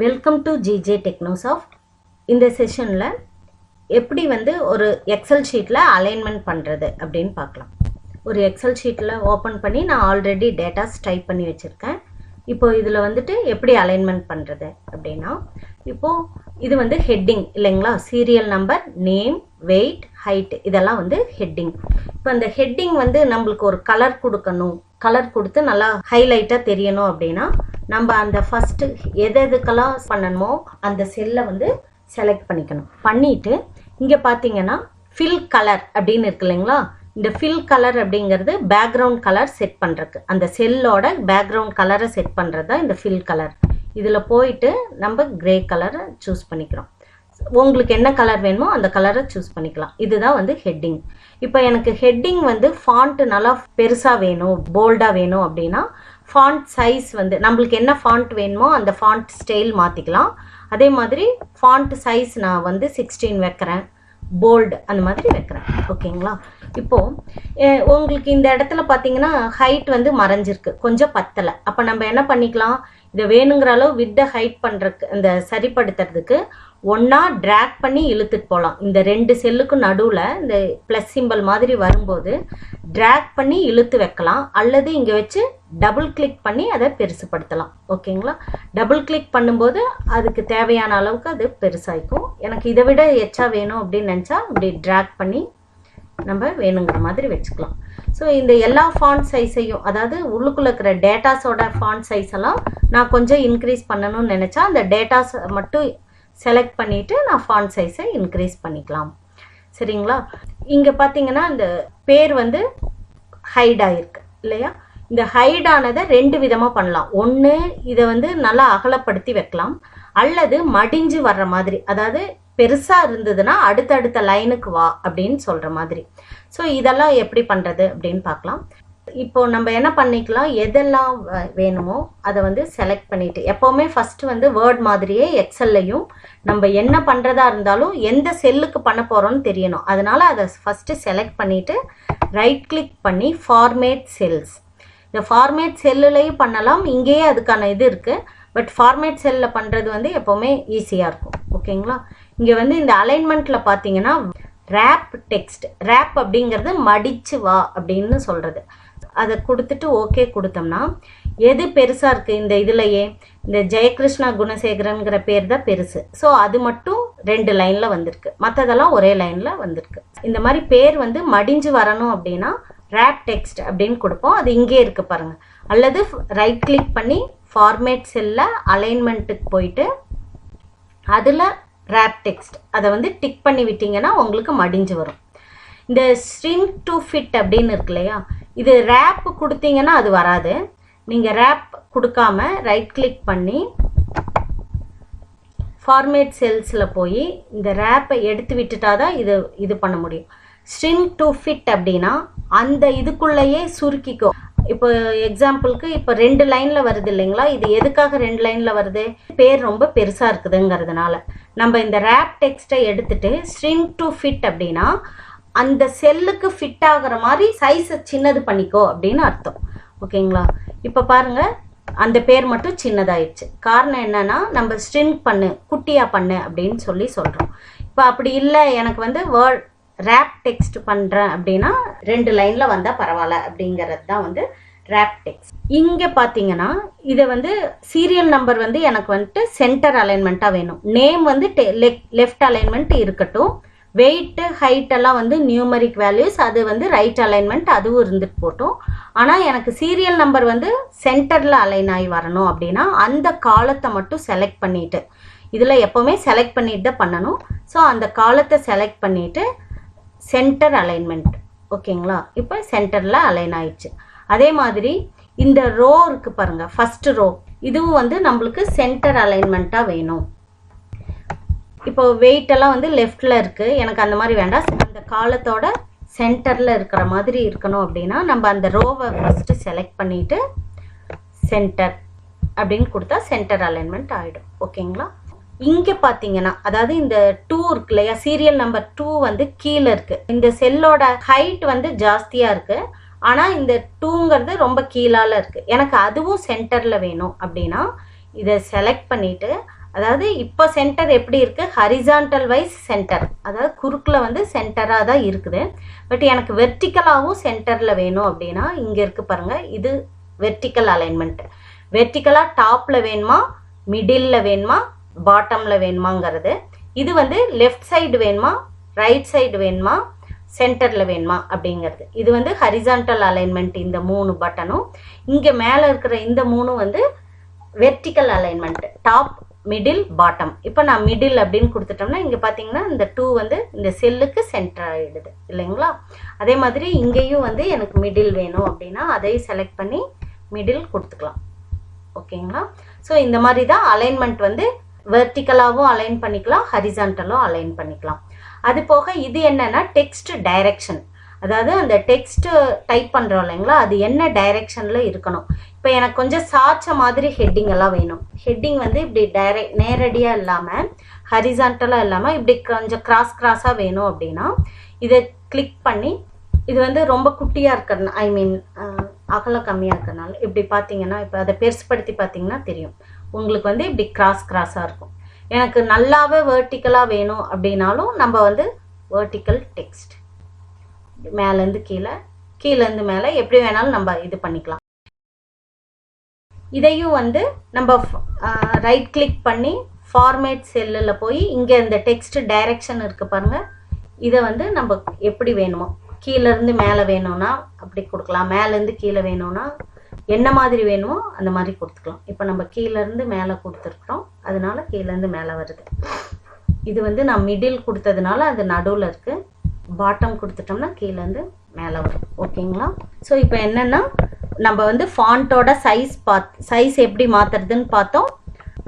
Welcome to GJ டெக்னோசாஃப்ட். இந்த செஷனில் எப்படி ஒரு எக்ஸல் ஷீட்டில் அலைன்மெண்ட் பண்ணுறது அப்படின்னு பார்க்கலாம். ஒரு எக்ஸல் ஷீட்டில் ஓப்பன் பண்ணி நான் ஆல்ரெடி டேட்டாஸ் டைப் பண்ணி வச்சுருக்கேன். இப்போது இதில் எப்படி அலைன்மெண்ட் பண்ணுறது அப்படின்னா, இப்போது இது ஹெட்டிங் இல்லைங்களா, serial number, name, weight, height, இதெல்லாம் ஹெட்டிங். இப்போ அந்த ஹெட்டிங் நம்மளுக்கு ஒரு கலர் கொடுக்கணும், கலர் கொடுத்து நல்லா ஹைலைட்டாக தெரியணும் அப்படின்னா நம்ம அந்த ஃபஸ்ட்டு எதுக்கெல்லாம் பண்ணணுமோ அந்த செல்லை செலக்ட் பண்ணிக்கணும். பண்ணிவிட்டு இங்கே பார்த்தீங்கன்னா ஃபில் கலர் அப்படின்னு இருக்கு இல்லைங்களா, இந்த ஃபில் கலர் அப்படிங்கிறது பேக்ரவுண்ட் கலர் செட் பண்ணுறதுக்கு, அந்த செல்லோட பேக்ரவுண்ட் கலரை செட் பண்ணுறது தான் இந்த ஃபில் கலர். இதில் போயிட்டு நம்ம கிரே கலரை சூஸ் பண்ணிக்கிறோம். உங்களுக்கு என்ன கலர் வேணுமோ அந்த கலரை சூஸ் பண்ணிக்கலாம். இதுதான் ஹெட்டிங். இப்போ எனக்கு ஹெட்டிங் ஃபாண்ட் நல்லா பெருசாக வேணும், போல்டாக வேணும் அப்படின்னா ஃபாண்ட் சைஸ் நம்மளுக்கு என்ன ஃபாண்ட் வேணுமோ அந்த ஃபாண்ட் ஸ்டைல் மாற்றிக்கலாம். அதே மாதிரி ஃபாண்ட் சைஸ் நான் 16 வைக்கிறேன், போல்டு அந்த மாதிரி வைக்கிறேன். ஓகேங்களா. இப்போது உங்களுக்கு இந்த இடத்துல பார்த்தீங்கன்னா ஹைட் மறைஞ்சிருக்கு, கொஞ்சம் பத்தலை. அப்போ நம்ம என்ன பண்ணிக்கலாம், இதை வேணுங்கிற அளவு வித்தை ஹைட் பண்ணுறதுக்கு, இந்த சரிப்படுத்துறதுக்கு ஒன்றா ட்ராக் பண்ணி இழுத்துட்டு போகலாம். இந்த ரெண்டு செல்லுக்கும் நடுவில் இந்த ப்ளஸ் சிம்பிள் மாதிரி வரும்போது ட்ராக் பண்ணி இழுத்து வைக்கலாம், அல்லது இங்கே வச்சு டபுள் கிளிக் பண்ணி அதை பெருசுப்படுத்தலாம். ஓகேங்களா. டபுள் கிளிக் பண்ணும்போது அதுக்கு தேவையான அளவுக்கு அது பெருசாகிக்கும். எனக்கு இதை விட எச்சா வேணும் அப்படின்னு நினச்சா இப்படி ட்ராக் பண்ணி நம்ம வேணுங்கிற மாதிரி வச்சுக்கலாம். ஸோ இந்த எல்லா ஃபாண்ட் சைஸையும், அதாவது உள்ளுக்குள்ளே இருக்கிற டேட்டாஸோட ஃபாண்ட் சைஸ் எல்லாம் நான் கொஞ்சம் இன்க்ரீஸ் பண்ணணும்னு நினச்சா அந்த டேட்டாஸ் மட்டும் செலக்ட் பண்ணிவிட்டு நான் ஃபாண்ட் சைஸை இன்க்ரீஸ் பண்ணிக்கலாம். சரிங்களா. இங்கே பார்த்தீங்கன்னா இந்த பேர் ஹைட் ஆகிருக்கு இல்லையா. இந்த ஹைட் ஆனதை ரெண்டு விதமாக பண்ணலாம். ஒன்று இதை நல்லா அகலப்படுத்தி வைக்கலாம், அல்லது மடிஞ்சு வர்ற மாதிரி, அதாவது பெருசாக இருந்ததுன்னா அடுத்தடுத்த லைனுக்கு வா அப்படின்னு சொல்கிற மாதிரி. ஸோ இதெல்லாம் எப்படி பண்ணுறது அப்படின்னு பார்க்கலாம். இப்போ நம்ம என்ன பண்ணிக்கலாம், எதெல்லாம் வேணுமோ அதை செலக்ட் பண்ணிவிட்டு, எப்போவுமே ஃபஸ்ட்டு வேர்ட் மாதிரியே எக்ஸல்லையும் நம்ம என்ன பண்ணுறதா இருந்தாலும் எந்த செல்லுக்கு பண்ண போகிறோன்னு தெரியணும். அதனால் அதை ஃபஸ்ட்டு செலக்ட் பண்ணிவிட்டு ரைட் கிளிக் பண்ணி ஃபார்மேட் செல்ஸ். இந்த ஃபார்மேட் செல்லுலையும் பண்ணலாம், இங்கேயே அதுக்கான இது இருக்குது. பட் ஃபார்மேட் செல்லில் பண்ணுறது எப்போவுமே ஈஸியாக இருக்கும். ஓகேங்களா. இங்கே இந்த அலைன்மெண்ட்டில் பார்த்தீங்கன்னா ரேப் டெக்ஸ்ட், ரேப் அப்படிங்கிறது மடிச்சு வா அப்படின்னு சொல்கிறது. அதை கொடுத்துட்டு ஓகே கொடுத்தோம்னா எது பெருசாக இருக்குது இந்த இதுலையே, இந்த ஜெயகிருஷ்ணா குணசேகரன்கிற பேர் தான் பெருசு. ஸோ அது மட்டும் 2 லைனில் வந்திருக்கு, மற்றதெல்லாம் ஒரே லைனில் வந்திருக்கு. இந்த மாதிரி பேர் மடிஞ்சு வரணும் அப்படின்னா ரேப் டெக்ஸ்ட் அப்படின்னு கொடுப்போம். அது இங்கே இருக்குது பாருங்கள். அல்லது ரைட் கிளிக் பண்ணி ஃபார்மேட் செல்லில் அலைன்மெண்ட்டுக்கு போயிட்டு அதில் ரேப் டெக்ஸ்ட் அதை டிக் பண்ணி விட்டிங்கன்னா உங்களுக்கு மடிஞ்சு வரும். இந்த ஸ்ட்ரிங் டு ஃபிட் அப்படின்னு இருக்கு இல்லையா, இது ரேப் கொடுத்தீங்கன்னா அது வராது. நீங்கள் ரேப் கொடுக்காம ரைட் கிளிக் பண்ணி ஃபார்மேட் செல்ஸில் போய் இந்த ரேப்பை எடுத்து விட்டுட்டா தான் இது பண்ண முடியும். ஸ்ட்ரிங் டு ஃபிட் அப்படின்னா அந்த இதுக்குள்ளேயே சுருக்கிக்கும். இப்போ எக்ஸாம்பிளுக்கு இப்போ 2 லைனில் வருது இல்லைங்களா, இது எதுக்காக 2 லைனில் வருது, பேர் ரொம்ப பெருசாக இருக்குதுங்கிறதுனால. நம்ம இந்த ரேப் டெக்ஸ்ட்டை எடுத்துட்டு ஸ்ட்ரிங் டு ஃபிட் அப்படின்னா அந்த செல்லுக்கு ஃபிட் ஆகிற மாதிரி சைஸை சின்னது பண்ணிக்கோ அப்படின்னு அர்த்தம். ஓகேங்களா. இப்போ பாருங்கள் அந்த பேர் மட்டும் சின்னதாயிடுச்சு. காரணம் என்னன்னா நம்ம ஸ்ட்ரிங் பண்ணு, குட்டியாக பண்ணு அப்படின்னு சொல்கிறோம். இப்போ அப்படி இல்லை, எனக்கு வேர்ட் ரேப் டெக்ஸ்ட் பண்ணுறேன் அப்படின்னா 2 லைனில் வந்தால் பரவாயில்ல அப்படிங்கிறது தான் ரேப் டெக்ஸ்ட். இங்கே பார்த்தீங்கன்னா இதை சீரியல் நம்பர் எனக்கு சென்டர் அலைன்மெண்ட்டாக வேணும். நேம் லெஃப்ட் அலைன்மெண்ட் இருக்கட்டும். வெயிட்டு ஹைட் எல்லாம் நியூமரிக் வேல்யூஸ், அது ரைட் அலைன்மெண்ட், அதுவும் இருந்துட்டு போட்டோம். ஆனால் எனக்கு சீரியல் நம்பர் சென்டரில் அலைன் ஆகி வரணும் அப்படின்னா அந்த காலத்தை மட்டும் செலக்ட் பண்ணிவிட்டு, இதில் எப்போவுமே செலக்ட் பண்ணிட்டு தான் பண்ணணும். ஸோ அந்த காலத்தை செலக்ட் பண்ணிவிட்டு சென்டர் அலைன்மெண்ட். ஓகேங்களா. இப்போ சென்டரில் அலைன் ஆயிடுச்சு. அதே மாதிரி இந்த ரோ இருக்குது பாருங்கள், ஃபஸ்ட்டு ரோ, இதுவும் நம்மளுக்கு சென்டர் அலைன்மெண்ட்டாக வேணும். இப்போ வெயிட் எல்லாம் லெஃப்டில் இருக்குது, எனக்கு அந்த மாதிரி வேண்டாம், அந்த காலத்தோட சென்டரில் இருக்கிற மாதிரி இருக்கணும் அப்படின்னா நம்ம அந்த ரோவை ஃபஸ்ட்டு செலக்ட் பண்ணிவிட்டு சென்டர் அப்படின்னு கொடுத்தா சென்டர் அலைன்மெண்ட் ஆகிடும். ஓகேங்களா. இங்கே பார்த்தீங்கன்னா அதாவது இந்த 2 இருக்கு இல்லையா, சீரியல் நம்பர் 2 கீழே இருக்குது. இந்த செல்லோட ஹைட் ஜாஸ்தியாக இருக்குது, ஆனால் இந்த 2ங்கிறது ரொம்ப கீழால் இருக்குது. எனக்கு அதுவும் சென்டரில் வேணும் அப்படின்னா இதை செலக்ட் பண்ணிவிட்டு அதாவது இப்போ சென்டர் எப்படி இருக்குது, ஹரிசான்டல் வைஸ் சென்டர், அதாவது குறுக்கில் வந்து சென்டராக தான் இருக்குது. பட் எனக்கு வெர்டிக்கலாகவும் சென்டரில் வேணும் அப்படின்னா இங்கே இருக்குது பாருங்கள், இது வெர்டிக்கல் அலைன்மெண்ட். வெர்டிக்கலாக டாப்பில் வேணுமா, மிடில் வேணுமா, பாட்டமில் வேணுமாங்கிறது. இது வந்து லெஃப்ட் சைடு வேணுமா, ரைட் சைடு வேணுமா, சென்டரில் வேணுமா அப்படிங்கிறது. இது வந்து ஹரிசான்டல் அலைன்மெண்ட். இந்த 3 பட்டனும் இங்கே மேலே இருக்கிற இந்த 3 வந்து vertical alignment, top middle bottom. இப்போ நான் மிடில் அப்படின்னு கொடுத்துட்டோம்னா இங்கே பார்த்தீங்கன்னா இந்த 2 வந்து இந்த செல்லுக்கு சென்டர் ஆகிடுது இல்லைங்களா. அதே மாதிரி இங்கேயும் வந்து எனக்கு மிடில் வேணும் அப்படின்னா அதையும் செலக்ட் பண்ணி மிடில் கொடுத்துக்கலாம். ஓகேங்களா. ஸோ இந்த மாதிரி தான் அலைன்மெண்ட் வந்து வெர்டிக்கலாகவும் அலைன் பண்ணிக்கலாம், ஹரிசான்டலும் அலைன் பண்ணிக்கலாம். அது போக இது என்னன்னா டெக்ஸ்ட் டைரக்ஷன், அதாவது அந்த டெக்ஸ்ட் டைப் பண்ணுறோம் இல்லைங்களா, அது என்ன டைரக்ஷனில் இருக்கணும். இப்போ எனக்கு கொஞ்சம் சாய்ச்ச மாதிரி ஹெட்டிங் எல்லாம் வேணும். ஹெட்டிங் வந்து இப்படி நேரடியாக இல்லாமல் ஹரிசான்டலாக இல்லாமல் இப்படி கொஞ்சம் கிராஸாக வேணும் அப்படின்னா இதை கிளிக் பண்ணி, இது வந்து ரொம்ப குட்டியாக இருக்கிறது, ஐ மீன் அகலம் கம்மியாக இருக்கிறதுனால இப்படி பார்த்தீங்கன்னா, இப்போ அதை பெருசுப்படுத்தி பார்த்தீங்கன்னா தெரியும் உங்களுக்கு வந்து இப்படி கிராஸாக இருக்கும். எனக்கு நல்லாவே வெர்டிக்கலாக வேணும் அப்படின்னாலும் நம்ம வந்து வெர்டிக்கல் டெக்ஸ்ட் மேலேருந்து கீழே, கீழேருந்து மேலே எப்படி வேணாலும் நம்ம இது பண்ணிக்கலாம். இதையும் வந்து நம்ம ரைட் கிளிக் பண்ணி ஃபார்மேட் செல்லில் போய் இங்கே இந்த டெக்ஸ்ட் டைரக்ஷன் இருக்குது பாருங்கள், இதை வந்து நம்ம எப்படி வேணுமோ, கீழேருந்து மேலே வேணும்னா அப்படி கொடுக்கலாம், மேலேருந்து கீழே வேணும்னா என்ன மாதிரி வேணுமோ அந்த மாதிரி கொடுத்துக்கலாம். இப்போ நம்ம கீழேருந்து மேலே கொடுத்துருக்குறோம், அதனால கீழேருந்து மேலே வருது. இது வந்து நான் மிடில் கொடுத்ததுனால அது நடுவில் இருக்குது, பாட்டம் கொடுத்துட்டோம்னா கீழேருந்து மேலே வரும். ஓகேங்களா. ஸோ இப்போ என்னென்னா நம்ம வந்து ஃபாண்ட்டோட சைஸ் எப்படி மாற்றுறதுன்னு பார்த்தோம்.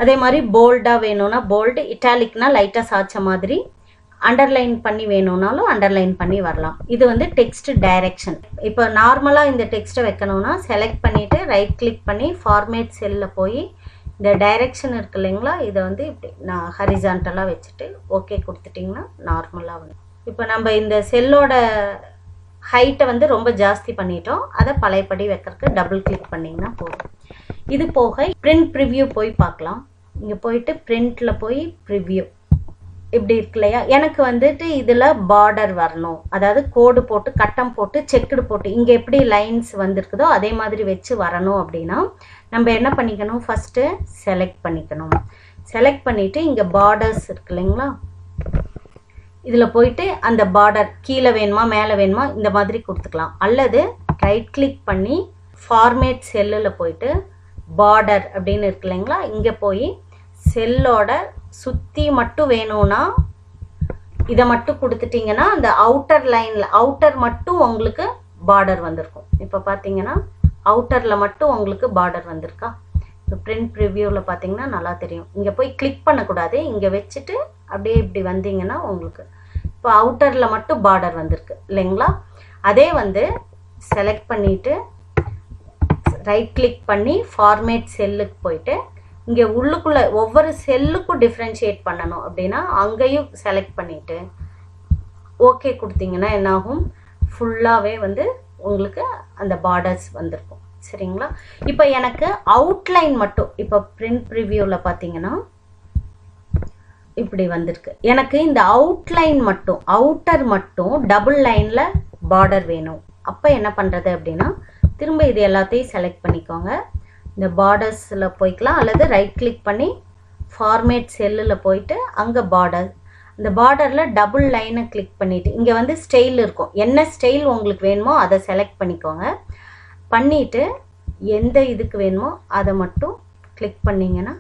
அதே மாதிரி போல்டாக வேணும்னா போல்டு, இட்டாலிக்னா லைட்டாக சாய்ச்ச மாதிரி, அண்டர்லைன் பண்ணி வேணும்னாலும் அண்டர்லைன் பண்ணி வரலாம். இது வந்து டெக்ஸ்ட் டைரக்ஷன். இப்போ நார்மலாக இந்த டெக்ஸ்ட்டை வைக்கணும்னா செலக்ட் பண்ணிவிட்டு ரைட் கிளிக் பண்ணி ஃபார்மேட் செல்லில் போய் இந்த டைரக்ஷன் இருக்கு இல்லைங்களா, இதை வந்து இப்படி நான் ஹரிசான்டலாக வச்சுட்டு ஓகே கொடுத்துட்டிங்கன்னா நார்மலாக வந்து. இப்போ நம்ம இந்த செல்லோட ஹைட்டை வந்து ரொம்ப ஜாஸ்தி பண்ணிட்டோம், அதை பழையபடி வைக்கிறதுக்கு டபுள் கிளிக் பண்ணிங்கன்னா போதும். இது போக பிரிண்ட் ப்ரிவ்யூ போய் பார்க்கலாம். இங்கே போயிட்டு பிரிண்டில் போய் ப்ரிவ்யூ இப்படி இருக்கு இல்லையா, எனக்கு வந்துட்டு இதில் பார்டர் வரணும், அதாவது கோடு போட்டு கட்டம் போட்டு செக்குடு போட்டு இங்கே எப்படி லைன்ஸ் வந்திருக்குதோ அதே மாதிரி வச்சு வரணும் அப்படின்னா நம்ம என்ன பண்ணிக்கணும், ஃபஸ்ட்டு செலக்ட் பண்ணிக்கணும். செலக்ட் பண்ணிவிட்டு இங்கே பார்டர்ஸ் இருக்கு இல்லைங்களா, இதில் போயிட்டு அந்த பார்டர் கீழே வேணுமா மேலே வேணுமா இந்த மாதிரி கொடுத்துக்கலாம். அல்லது ரைட் கிளிக் பண்ணி ஃபார்மேட் செல்லில் போயிட்டு பார்டர் அப்படின்னு இருக்கு இல்லைங்களா, இங்கே போய் செல்லோட சுற்றி மட்டும் வேணும்னா இதை மட்டும் கொடுத்துட்டிங்கன்னா அந்த அவுட்டர் லைனில் அவுட்டர் மட்டும் உங்களுக்கு பார்டர் வந்திருக்கும். இப்போ பார்த்தீங்கன்னா அவுட்டரில் மட்டும் உங்களுக்கு பார்டர் வந்திருக்கா. இப்போ பிரிண்ட் ப்ரிவ்யூவில் பார்த்தீங்கன்னா நல்லா தெரியும். இங்கே போய் கிளிக் பண்ணக்கூடாது, இங்கே வச்சுட்டு அப்படியே இப்படி வந்தீங்கன்னா உங்களுக்கு இப்போ அவுட்டரில் மட்டும் பார்டர் வந்திருக்கு இல்லைங்களா. அதே வந்து செலக்ட் பண்ணிவிட்டு ரைட் கிளிக் பண்ணி ஃபார்மேட் செல்லுக்கு போயிட்டு இங்கே உள்ளுக்குள்ளே ஒவ்வொரு செல்லுக்கும் டிஃப்ரென்ஷியேட் பண்ணணும் அப்படின்னா அங்கேயும் செலக்ட் பண்ணிவிட்டு ஓகே கொடுத்தீங்கன்னா என்னாகும், ஃபுல்லாகவே வந்து உங்களுக்கு அந்த பார்டர்ஸ் வந்திருக்கும். சரிங்களா. இப்போ எனக்கு அவுட்லைன் மட்டும், இப்போ பிரிண்ட் ப்ரிவ்யூவில் பார்த்தீங்கன்னா இப்படி வந்திருக்கு. எனக்கு இந்த அவுட்லைன் மட்டும், அவுட்டர் மட்டும் டபுள் லைனில் பார்டர் வேணும். அப்போ என்ன பண்ணுறது அப்படின்னா திரும்ப இது எல்லாத்தையும் செலக்ட் பண்ணிக்கோங்க, இந்த பார்டர்ஸில் போய்க்கலாம். அல்லது ரைட் கிளிக் பண்ணி ஃபார்மேட் செல்லில் போயிட்டு அங்கே பார்டர், இந்த பார்டரில் டபுள் லைனை கிளிக் பண்ணிவிட்டு இங்கே வந்து ஸ்டைல் இருக்கும், என்ன ஸ்டைல் உங்களுக்கு வேணுமோ அதை செலக்ட் பண்ணிக்கோங்க. பண்ணிவிட்டு எந்த இதுக்கு வேணுமோ அதை மட்டும் கிளிக் பண்ணிங்கன்னா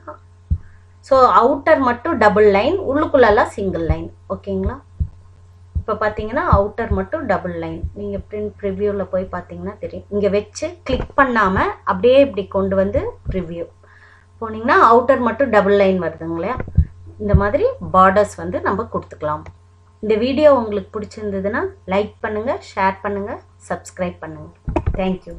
ஸோ அவுட்டர் மட்டும் டபுள் லைன், உள்ளுக்குள்ளெல்லாம் சிங்கிள் லைன். ஓகேங்களா. இப்போ பார்த்தீங்கன்னா அவுட்டர் மட்டும் டபுள் லைன். நீங்கள் பிரிண்ட் ப்ரிவ்யூவில் போய் பார்த்தீங்கன்னா தெரியும். இங்கே வச்சு கிளிக் பண்ணாமல் அப்படியே இப்படி கொண்டு வந்து ப்ரிவ்யூ போனீங்கன்னா அவுட்டர் மட்டும் டபுள் லைன் வருதுங்களா. இந்த மாதிரி பார்டர்ஸ் வந்து நம்ம கொடுத்துக்கலாம். இந்த வீடியோ உங்களுக்கு பிடிச்சிருந்ததுன்னா லைக் பண்ணுங்கள், ஷேர் பண்ணுங்கள், சப்ஸ்கிரைப் பண்ணுங்கள். தேங்க்யூ.